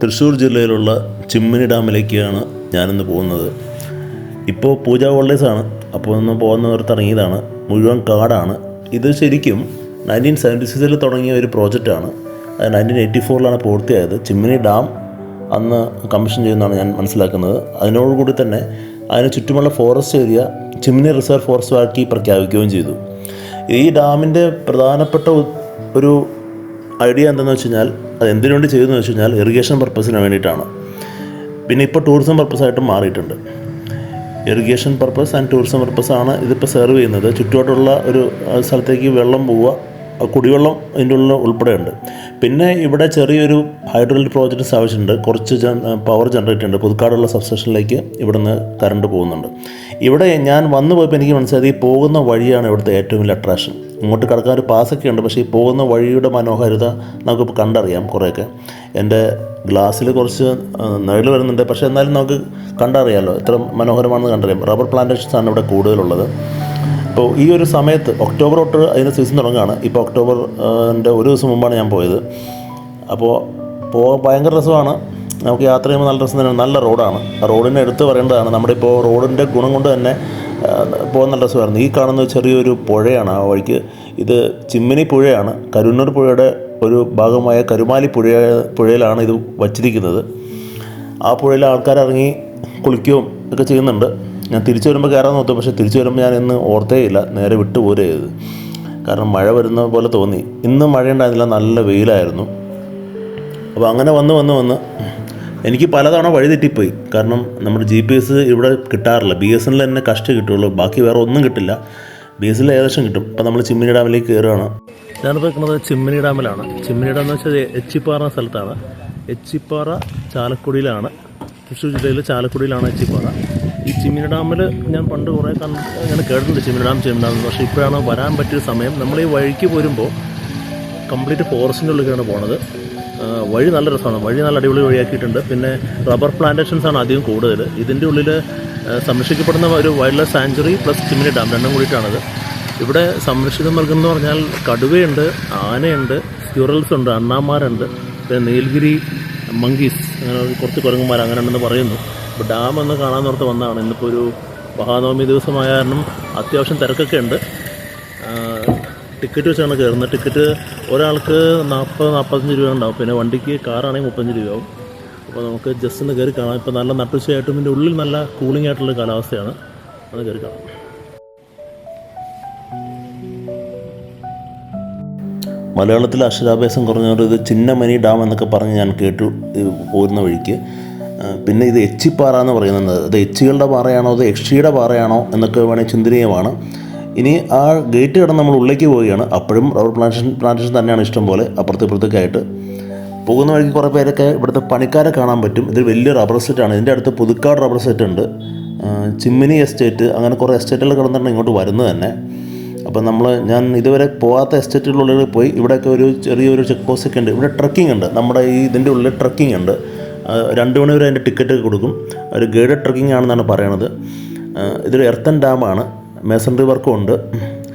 തൃശ്ശൂർ ജില്ലയിലുള്ള ചിമ്മിനി ഡാമിലേക്കാണ് ഞാനിന്ന് പോകുന്നത്. ഇപ്പോൾ പൂജ ഹോളിഡേയ്സാണ്, അപ്പോൾ ഒന്ന് പോകുന്നവർക്ക് ഇറങ്ങിയതാണ്. മുഴുവൻ കാടാണ്. ഇത് ശരിക്കും 1976 തുടങ്ങിയ ഒരു പ്രോജക്റ്റാണ്. അത് 1984 പൂർത്തിയായത്. ചിമ്മിനി ഡാം അന്ന് കമ്മീഷൻ ചെയ്യുന്നതാണ് ഞാൻ മനസ്സിലാക്കുന്നത്. അതിനോടുകൂടി തന്നെ അതിന് ചുറ്റുമുള്ള forest area Chimmini reserve forest ആക്കി പ്രഖ്യാപിക്കുകയും ചെയ്തു. ഈ ഡാമിൻ്റെ പ്രധാനപ്പെട്ട ഒരു ഐഡിയ എന്താണെന്ന് വെച്ച് കഴിഞ്ഞാൽ, അത് എന്തിനു വേണ്ടി ചെയ്തതെന്ന് വെച്ച് കഴിഞ്ഞാൽ ഇറിഗേഷൻ പർപ്പസിന് വേണ്ടിയിട്ടാണ്. പിന്നെ ഇപ്പോൾ ടൂറിസം പർപ്പസായിട്ട് മാറിയിട്ടുണ്ട്. ഇറിഗേഷൻ പർപ്പസ് ആൻഡ് ടൂറിസം പർപ്പസാണ് ഇതിപ്പോൾ സെർവ് ചെയ്യുന്നത്. ചുറ്റുപാടുള്ള ഒരു സ്ഥലത്തേക്ക് വെള്ളം പോവുക, കുടിവെള്ളം ഇതിൻ്റെ ഉള്ളിൽ ഉൾപ്പെടെയുണ്ട്. പിന്നെ ഇവിടെ ചെറിയൊരു ഹൈഡ്രോ ഇലക്ട്രിക് പ്രോജക്റ്റ് ആവശ്യമുണ്ട്. കുറച്ച് പവർ ജനറേറ്റ് ഉണ്ട്. പുതുക്കാടുള്ള സബ്സ്റ്റേഷനിലേക്ക് ഇവിടുന്ന് കറണ്ട് പോകുന്നുണ്ട്. ഇവിടെ ഞാൻ വന്നു പോയപ്പോൾ എനിക്ക് മനസ്സിലായത് ഈ പോകുന്ന വഴിയാണ് ഇവിടുത്തെ ഏറ്റവും വലിയ അട്രാക്ഷൻ. ഇങ്ങോട്ട് കിടക്കാൻ ഒരു പാസൊക്കെ ഉണ്ട്, പക്ഷേ ഈ പോകുന്ന വഴിയുടെ മനോഹാരിത നമുക്കിപ്പോൾ കണ്ടറിയാം. കുറേയൊക്കെ എൻ്റെ ഗ്ലാസ്സിൽ കുറച്ച് നിഴൽ വരുന്നുണ്ട്, പക്ഷേ എന്നാലും നമുക്ക് കണ്ടറിയാമല്ലോ എത്ര മനോഹരമാണെന്ന് കണ്ടറിയാം. റബ്ബർ പ്ലാന്റേഷൻസാണ് ഇവിടെ കൂടുതലുള്ളത്. ഇപ്പോൾ ഈ ഒരു സമയത്ത് ഒക്ടോബർ തൊട്ട് അതിൻ്റെ സീസൺ തുടങ്ങുകയാണ്. ഇപ്പോൾ ഒക്ടോബറിൻ്റെ ഒരു ദിവസം മുമ്പാണ് ഞാൻ പോയത്. അപ്പോൾ ഭയങ്കര രസമാണ്. നമുക്ക് യാത്ര ചെയ്യുമ്പോൾ നല്ല രസം തന്നെയാണ്. നല്ല റോഡാണ്. ആ റോഡിനെ എടുത്ത് പറയേണ്ടതാണ്. നമ്മുടെ ഇപ്പോൾ റോഡിൻ്റെ ഗുണം കൊണ്ട് തന്നെ പോകാൻ നല്ല രസമായിരുന്നു. ഈ കാണുന്ന ചെറിയൊരു പുഴയാണ് ആ വഴിക്ക്. ഇത് ചിമ്മിനി പുഴയാണ്. കരുന്നൂർ പുഴയുടെ ഒരു ഭാഗമായ കരുമാലി പുഴയിലാണ് ഇത് വച്ചിരിക്കുന്നത്. ആ പുഴയിൽ ആൾക്കാർ ഇറങ്ങി കുളിക്കുകയും ഒക്കെ ചെയ്യുന്നുണ്ട്. ഞാൻ തിരിച്ചു വരുമ്പോൾ കയറാൻ നോക്കും, പക്ഷേ തിരിച്ചു വരുമ്പോൾ ഞാൻ ഇന്ന് ഓർത്തേയില്ല, നേരെ വിട്ടുപോരേ ചെയ്തത്. കാരണം മഴ വരുന്ന പോലെ തോന്നി. ഇന്ന് മഴ ഉണ്ടായിരുന്നില്ല, നല്ല വെയിലായിരുന്നു. അപ്പോൾ അങ്ങനെ വന്ന് എനിക്ക് പലതവണ വഴി തെറ്റിപ്പോയി. കാരണം നമ്മുടെ GPS ഇവിടെ കിട്ടാറില്ല. BSNL തന്നെ കഷ്ടി കിട്ടുള്ളൂ, ബാക്കി വേറെ ഒന്നും കിട്ടില്ല. BSNL ഏകദേശം കിട്ടും. അപ്പോൾ നമ്മൾ ചിമ്മിനി ഡാമിലേക്ക് കയറുകയാണ്. ഞാനിപ്പോൾ നിൽക്കുന്നത് ചിമ്മിനി ഡാമിലാണ്. ചിമ്മിനി ഡാം എന്ന് വെച്ചാൽ എച്ചിപ്പാറ എന്ന സ്ഥലത്താണ്. എച്ചിപ്പാറ ചാലക്കുടിയിലാണ്. തൃശ്ശൂർ ജില്ലയിൽ ചാലക്കുടിയിലാണ് എച്ചിപ്പാറ. ഈ ചിമ്മിനി ഡാമിൽ ഞാൻ പണ്ട് കുറേ ഇങ്ങനെ കേട്ടിട്ടുണ്ട് ചിമ്മിനി ഡാം. പക്ഷേ ഇപ്പോഴാണ് വരാൻ പറ്റിയ സമയം. നമ്മൾ ഈ വഴിക്ക് പോരുമ്പോൾ കംപ്ലീറ്റ് ഫോറസ്റ്റിൻ്റെ ഉള്ളിലേക്കാണ് പോണത്. വഴി നല്ല രസമാണ്. വഴി നല്ല അടിപൊളി വഴിയാക്കിയിട്ടുണ്ട്. പിന്നെ റബ്ബർ പ്ലാന്റേഷൻസാണ് അധികം കൂടുതൽ. ഇതിൻ്റെ ഉള്ളിൽ സംരക്ഷിക്കപ്പെടുന്ന ഒരു wildlife sanctuary plus Chimmini dam രണ്ടും കൂടിയിട്ടാണത്. ഇവിടെ സംരക്ഷിത മൃഗം എന്ന് പറഞ്ഞാൽ കടുവയുണ്ട്, ആനയുണ്ട്, സ്ക്യൂറൽസ് ഉണ്ട്, അണ്ണാന്മാരുണ്ട്, പിന്നെ നീലഗിരി മങ്കീസ്, അങ്ങനെ കുറച്ച് കുരങ്ങന്മാർ അങ്ങനെ ഉണ്ടെന്ന് പറയുന്നു. അപ്പോൾ ഡാം ഒന്ന് കാണാൻ ഓർത്ത് വന്നതാണ്. ഇന്നിപ്പോൾ ഒരു മഹാനവമി ദിവസമായ കാരണം അത്യാവശ്യം തിരക്കൊക്കെ ഉണ്ട്. ടിക്കറ്റ് വെച്ചാണ് കയറുന്നത്. ടിക്കറ്റ് ഒരാൾക്ക് 40-45 രൂപ ഉണ്ടാവും. പിന്നെ വണ്ടിക്ക് കാറാണെങ്കിൽ 35 രൂപയാവും. അപ്പോൾ നമുക്ക് ജസ്റ്റ് ഒന്ന് കയറി കാണാം. ഇപ്പോൾ നല്ല നട്ടുച്ചയായിട്ടും ഇതിൻ്റെ ഉള്ളിൽ നല്ല കൂളിംഗ് ആയിട്ടുള്ള കാലാവസ്ഥയാണ്. അത് കയറി കാണാം. മലയാളത്തിൽ അക്ഷരാഭ്യാസം കുറഞ്ഞവർ ഇത് ചിന്നമനി ഡാം എന്നൊക്കെ പറഞ്ഞ് ഞാൻ കേട്ടു പോരുന്ന വഴിക്ക്. പിന്നെ ഇത് എച്ചിപ്പാറ എന്ന് പറയുന്നത്, ഇത് എച്ചികളുടെ പാറയാണോ അത് യക്ഷിയുടെ പാറയാണോ എന്നൊക്കെ വേണമെങ്കിൽ ചിന്തനീയമാണ്. ഇനി ആ ഗേറ്റ് കടന്ന് നമ്മൾ ഉള്ളിലേക്ക് പോവുകയാണ്. അപ്പോഴും റബ്ബർ പ്ലാന്റേഷൻ തന്നെയാണ് ഇഷ്ടം പോലെ അപ്പുറത്തേക്ക് ആയിട്ട്. പോകുന്ന വഴിക്ക് കുറേ പേരൊക്കെ ഇവിടുത്തെ പണിക്കാരെ കാണാൻ പറ്റും. ഇത് വലിയ റബ്ബർ എസ്റ്റേറ്റാണ്. ഇതിൻ്റെ അടുത്ത് പുതുക്കാട് റബ്ബർ എസ്റ്റേറ്റ് ഉണ്ട്, ചിമ്മിനി എസ്റ്റേറ്റ്, അങ്ങനെ കുറേ എസ്റ്റേറ്റുകൾ കിടന്നിട്ടാണ് ഇങ്ങോട്ട് വരുന്നത് തന്നെ. അപ്പോൾ ഞാൻ ഇതുവരെ പോകാത്ത എസ്റ്റേറ്റുകളിൽ പോയി. ഇവിടെയൊക്കെ ഒരു ചെറിയൊരു ചെക്ക് പോസ്റ്റൊക്കെ ഉണ്ട്. ഇവിടെ ട്രക്കിംഗ് ഉണ്ട്. നമ്മുടെ ഇതിൻ്റെ ഉള്ളിൽ ട്രക്കിംഗ് ഉണ്ട്. 2 മണി വരെ അതിൻ്റെ ടിക്കറ്റ് കൊടുക്കും. ഒരു ഗൈഡഡ് ട്രക്കിംഗ് ആണെന്നാണ് പറയണത്. ഇതൊരു എർത്തൻ ഡാമാണ്. മേസൺറി വർക്കും ഉണ്ട്.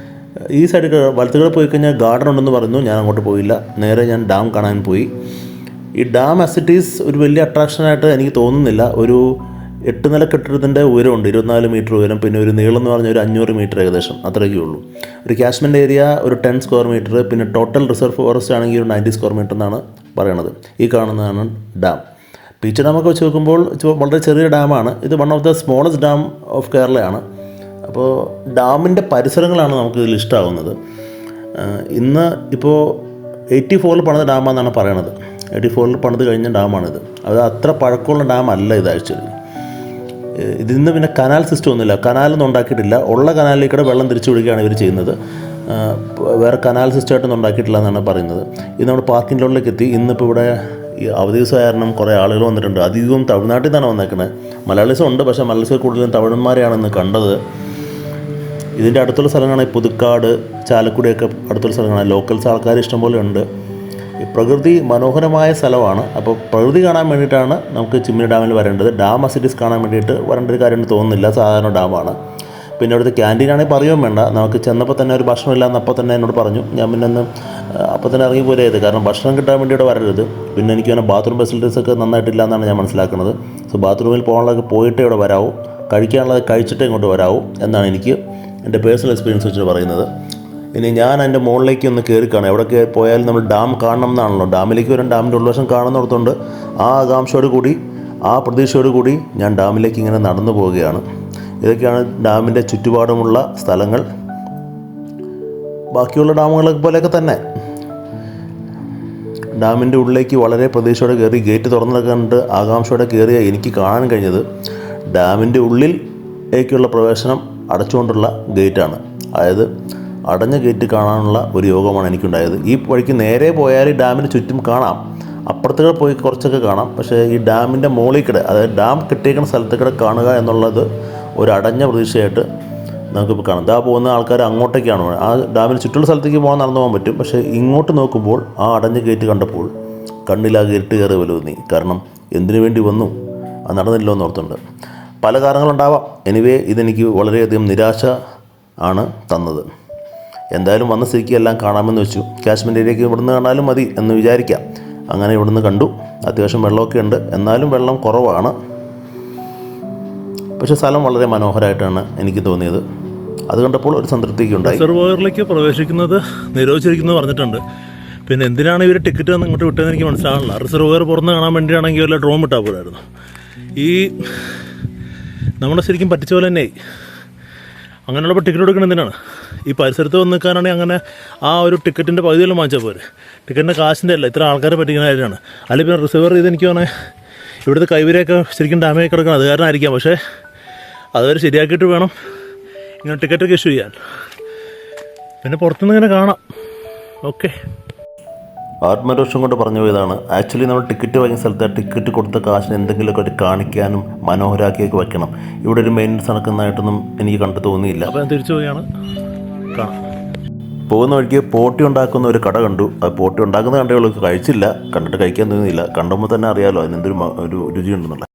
ഈ സൈഡിൽ വലത്തുകൂടെ പോയി കഴിഞ്ഞാൽ ഗാർഡൻ ഉണ്ടെന്ന് പറഞ്ഞു. ഞാൻ അങ്ങോട്ട് പോയില്ല, നേരെ ഞാൻ ഡാം കാണാൻ പോയി. ഈ ഡാം ആസ് ഇറ്റ് ഈസ് ഒരു വലിയ അട്രാക്ഷനായിട്ട് എനിക്ക് തോന്നുന്നില്ല. ഒരു 8 നില കെട്ടിടത്തിൻ്റെ ഉയരമുണ്ട്, 24 മീറ്റർ ഉയരം. പിന്നെ ഒരു നീളം എന്ന് പറഞ്ഞാൽ ഒരു 500 മീറ്റർ ഏകദേശം, അത്രയൊക്കെ ഉള്ളൂ. ഒരു ക്യാച്ച്മെൻറ്റ് ഏരിയ ഒരു 10 സ്ക്വയർ മീറ്റർ. പിന്നെ ടോട്ടൽ റിസർവ് ഫോറസ്റ്റ് ആണെങ്കിൽ ഒരു 90 സ്ക്വയർ മീറ്റർ എന്നാണ് പറയണത്. ഈ കാണുന്നതാണ് ഡാം. പീച്ച് ഡാമൊക്കെ വെച്ച് നോക്കുമ്പോൾ വളരെ ചെറിയ ഡാമാണ്. ഇത് one of the smallest dam of കേരളയാണ്. അപ്പോൾ ഡാമിൻ്റെ പരിസരങ്ങളാണ് നമുക്ക് ഇതിൽ ഇഷ്ടമാകുന്നത്. ഇന്ന് ഇപ്പോൾ 84 പണിത ഡാമാണെന്നാണ് പറയണത്. 84 പണിത് കഴിഞ്ഞ ഡാമാണിത്. അത് അത്ര പഴക്കമുള്ള ഡാമല്ല ഇത്. ആക്ച്വലി ഇതിന്ന് പിന്നെ കനാൽ സിസ്റ്റം ഒന്നുമില്ല. കനാലൊന്നും ഉണ്ടാക്കിയിട്ടില്ല. ഉള്ള കനാലിലേക്കൂടെ വെള്ളം തിരിച്ചു വിടുകയാണ് ഇവർ ചെയ്യുന്നത്. വേറെ കനാൽ സിസ്റ്റമായിട്ടൊന്നും ഉണ്ടാക്കിയിട്ടില്ല എന്നാണ് പറയുന്നത്. ഇത് നമ്മുടെ പാർക്കിംഗ് ലോണിലേക്ക് എത്തി. ഇന്നിപ്പോൾ ഇവിടെ ഈ അവധി ദിവസം കാരണം കുറേ ആളുകൾ വന്നിട്ടുണ്ട്. അധികവും തമിഴ്നാട്ടിൽ നിന്നാണ് വന്നേക്കുന്നത്. മലയാളീസും ഉണ്ട്, പക്ഷേ മലയാളീസ് കൂടുതലും തമിഴന്മാരെയാണ് ഇന്ന് കണ്ടത്. ഇതിൻ്റെ അടുത്തുള്ള സ്ഥലങ്ങളാണ് ഈ പുതുക്കാട്, ചാലക്കുടിയൊക്കെ അടുത്തുള്ള സ്ഥലങ്ങളാണ്. ലോക്കൽസ് ആൾക്കാർ ഇഷ്ടംപോലെ ഉണ്ട്. ഈ പ്രകൃതി മനോഹരമായ സ്ഥലമാണ്. അപ്പോൾ പ്രകൃതി കാണാൻ വേണ്ടിയിട്ടാണ് നമുക്ക് ചിമ്മിനി ഡാമിൽ വരേണ്ടത്. ഡാം ആസ് ഇറ്റ് ഈസ് കാണാൻ വേണ്ടിയിട്ട് വരേണ്ട ഒരു കാര്യം തോന്നുന്നില്ല. സാധാരണ ഡാമാണ്. പിന്നെ അവിടുത്തെ ക്യാൻറ്റീനാണെങ്കിൽ പറയുകയും വേണ്ട, നമുക്ക് ചെന്നപ്പോൾ തന്നെ ഒരു ഭക്ഷണമില്ലാന്ന് അപ്പോൾ തന്നെ എന്നോട് പറഞ്ഞു. ഞാൻ പിന്നെ ഒന്ന് അപ്പോൾ തന്നെ ഇറങ്ങി പോരായത്, കാരണം ഭക്ഷണം കിട്ടാൻ വേണ്ടി ഇവിടെ വരരുത്. പിന്നെ എനിക്ക് തന്നെ ബാത്റൂം ഫെസിലിറ്റീസൊക്കെ നന്നായിട്ടില്ല എന്നാണ് ഞാൻ മനസ്സിലാക്കുന്നത്. സോ ബാത്റൂമിൽ പോകാനുള്ളതൊക്കെ പോയിട്ടേ ഇവിടെ വരാവൂ, കഴിക്കാനുള്ളത് കഴിച്ചിട്ടേ ഇങ്ങോട്ട് വരാവൂ എന്നാണ് എനിക്ക് എൻ്റെ പേഴ്സണൽ എക്സ്പീരിയൻസ് വെച്ചിട്ട് പറയുന്നത്. ഇനി ഞാൻ അതിൻ്റെ മുകളിലേക്ക് ഒന്ന് കയറി കാണാം. എവിടെയൊക്കെ പോയാലും നമ്മൾ ഡാം കാണണം എന്നാണല്ലോ, ഡാമിലേക്ക് വരും, ഡാമിൻ്റെ ഉൾവശം കാണുന്നിടത്തുണ്ട്. ആ ആകാംക്ഷയോട് കൂടി, ആ പ്രതീക്ഷയോട് കൂടി ഞാൻ ഡാമിലേക്ക് ഇങ്ങനെ നടന്നു പോവുകയാണ്. ഇതൊക്കെയാണ് ഡാമിൻ്റെ ചുറ്റുപാടുമുള്ള സ്ഥലങ്ങൾ. ബാക്കിയുള്ള ഡാമുകളെ പോലെയൊക്കെ തന്നെ ഡാമിൻ്റെ ഉള്ളിലേക്ക് വളരെ പ്രതീക്ഷയോടെ കയറി, ഗേറ്റ് തുറന്നതൊക്കെ കണ്ട് ആകാംക്ഷയോടെ കയറിയ എനിക്ക് കാണാൻ കഴിഞ്ഞത് ഡാമിൻ്റെ ഉള്ളിലേക്കുള്ള പ്രവേശനം അടച്ചുകൊണ്ടുള്ള ഗേറ്റാണ്. അതായത് അടഞ്ഞ ഗേറ്റ് കാണാനുള്ള ഒരു യോഗമാണ് എനിക്കുണ്ടായത്. ഈ വഴിക്ക് നേരെ പോയാൽ ഡാമിന് ചുറ്റും കാണാം, അപ്പുറത്തേക്ക് പോയി കുറച്ചൊക്കെ കാണാം. പക്ഷേ ഈ ഡാമിൻ്റെ മുകളിൽ കൂടെ, അതായത് ഡാം കെട്ടിയേക്കുന്ന സ്ഥലത്തേക്കൂടെ കാണുക എന്നുള്ളത് ഒരു അടഞ്ഞ പ്രതീക്ഷയായിട്ട് നമുക്കിപ്പോൾ കാണാം. ഇതാ പോകുന്ന ആൾക്കാർ അങ്ങോട്ടേക്കാണ്, ആ ഡാമിന് ചുറ്റുള്ള സ്ഥലത്തേക്ക് പോകാൻ നടന്നു പോകാൻ പറ്റും. പക്ഷേ ഇങ്ങോട്ട് നോക്കുമ്പോൾ ആ അടഞ്ഞ ഗേറ്റ് കണ്ടപ്പോൾ കണ്ണിലാകെ ഇരുട്ട് കയറി വലുതോന്നി. കാരണം എന്തിനു വേണ്ടി വന്നു, അത് നടന്നില്ലോ എന്ന് ഓർത്തുണ്ട്. പല കാരണങ്ങളുണ്ടാവാം. എനിവേ ഇതെനിക്ക് വളരെയധികം നിരാശ ആണ് തന്നത്. എന്തായാലും വന്ന സ്ഥിതിക്ക് എല്ലാം കാണാമെന്ന് വെച്ചു. കാശ്മീർ ഏരിയയ്ക്ക് ഇവിടുന്ന് കാണാനും മതി എന്ന് വിചാരിക്കാം. അങ്ങനെ ഇവിടുന്ന് കണ്ടു. അത്യാവശ്യം വെള്ളമൊക്കെ ഉണ്ട്, എന്നാലും വെള്ളം കുറവാണ്. പക്ഷേ സ്ഥലം വളരെ മനോഹരമായിട്ടാണ് എനിക്ക് തോന്നിയത്. അത് കണ്ടപ്പോൾ ഒരു സംതൃപ്തിയൊക്കെ ഉണ്ടായി. റിസർവോയറിലേക്ക് പ്രവേശിക്കുന്നത് നിരോധിച്ചിരിക്കുന്നു പറഞ്ഞിട്ടുണ്ട്. പിന്നെ എന്തിനാണ് ഇവർ ടിക്കറ്റ് തന്ന് ഇങ്ങോട്ട് വിട്ടതെന്ന് എനിക്ക് മനസ്സിലാകണില്ല. റിസർവോയർ പുറത്ത് കാണാൻ വേണ്ടിയാണെങ്കിൽ വല്ല ഡ്രോൺ വിട്ടാൽ പോരായിരുന്നു. ഈ നമ്മളെ ശരിക്കും പറ്റിച്ച പോലെ തന്നെ അങ്ങനെയുള്ളപ്പോൾ ടിക്കറ്റ് എടുക്കണം എന്തിനാണ്? ഈ പരിസരത്ത് വന്ന് നിൽക്കാനാണെങ്കിൽ അങ്ങനെ ആ ഒരു ടിക്കറ്റിൻ്റെ പകുതിയെല്ലാം വാങ്ങിച്ചാൽ പോരെ. ടിക്കറ്റിൻ്റെ കാശിൻ്റെ അല്ല, ഇത്ര ആൾക്കാരെ പറ്റിക്കുന്ന കാര്യമാണ്. അല്ലെങ്കിൽ പിന്നെ റിസർവർ ചെയ്ത് എനിക്ക് തോന്നേ ഇവിടുത്തെ കൈവരിയൊക്കെ ശരിക്കും ഡാമേജ് കിടക്കണം, അത് കാരണമായിരിക്കാം. പക്ഷേ അതുവരെ ശരിയാക്കിയിട്ട് വേണം ഇങ്ങനെ ടിക്കറ്റൊക്കെ ഇഷ്യൂ ചെയ്യാൻ. പിന്നെ പുറത്തുനിന്ന് ഇങ്ങനെ കാണാം. ഓക്കെ, ആത്മരോഷം കൊണ്ട് പറഞ്ഞു പോയതാണ്. ആക്ച്വലി നമ്മൾ ടിക്കറ്റ് വാങ്ങിയ സ്ഥലത്ത് ടിക്കറ്റ് കൊടുത്ത കാശിന് എന്തെങ്കിലുമൊക്കെ ഒരു കാണിക്കാനും മനോഹരാക്കിയൊക്കെ വയ്ക്കണം. ഇവിടെ ഒരു മെയിൻ്റനൻസ് നടക്കുന്നതായിട്ടൊന്നും എനിക്ക് കണ്ടു തോന്നിയില്ല. അപ്പോൾ ഞാൻ തിരിച്ചു പോവുകയാണ്. കാണാം. പോകുന്ന വഴിക്ക് പോട്ടി ഉണ്ടാക്കുന്ന ഒരു കട കണ്ടു. അത് പോട്ടി ഉണ്ടാക്കുന്ന കണ്ടവൾക്ക് കഴിച്ചില്ല, കണ്ടിട്ട് കഴിക്കാൻ തോന്നിയില്ല. കണ്ടുമ്പോൾ തന്നെ അറിയാമല്ലോ അതിനെന്തൊരു രുചിയുണ്ടെന്നുള്ള.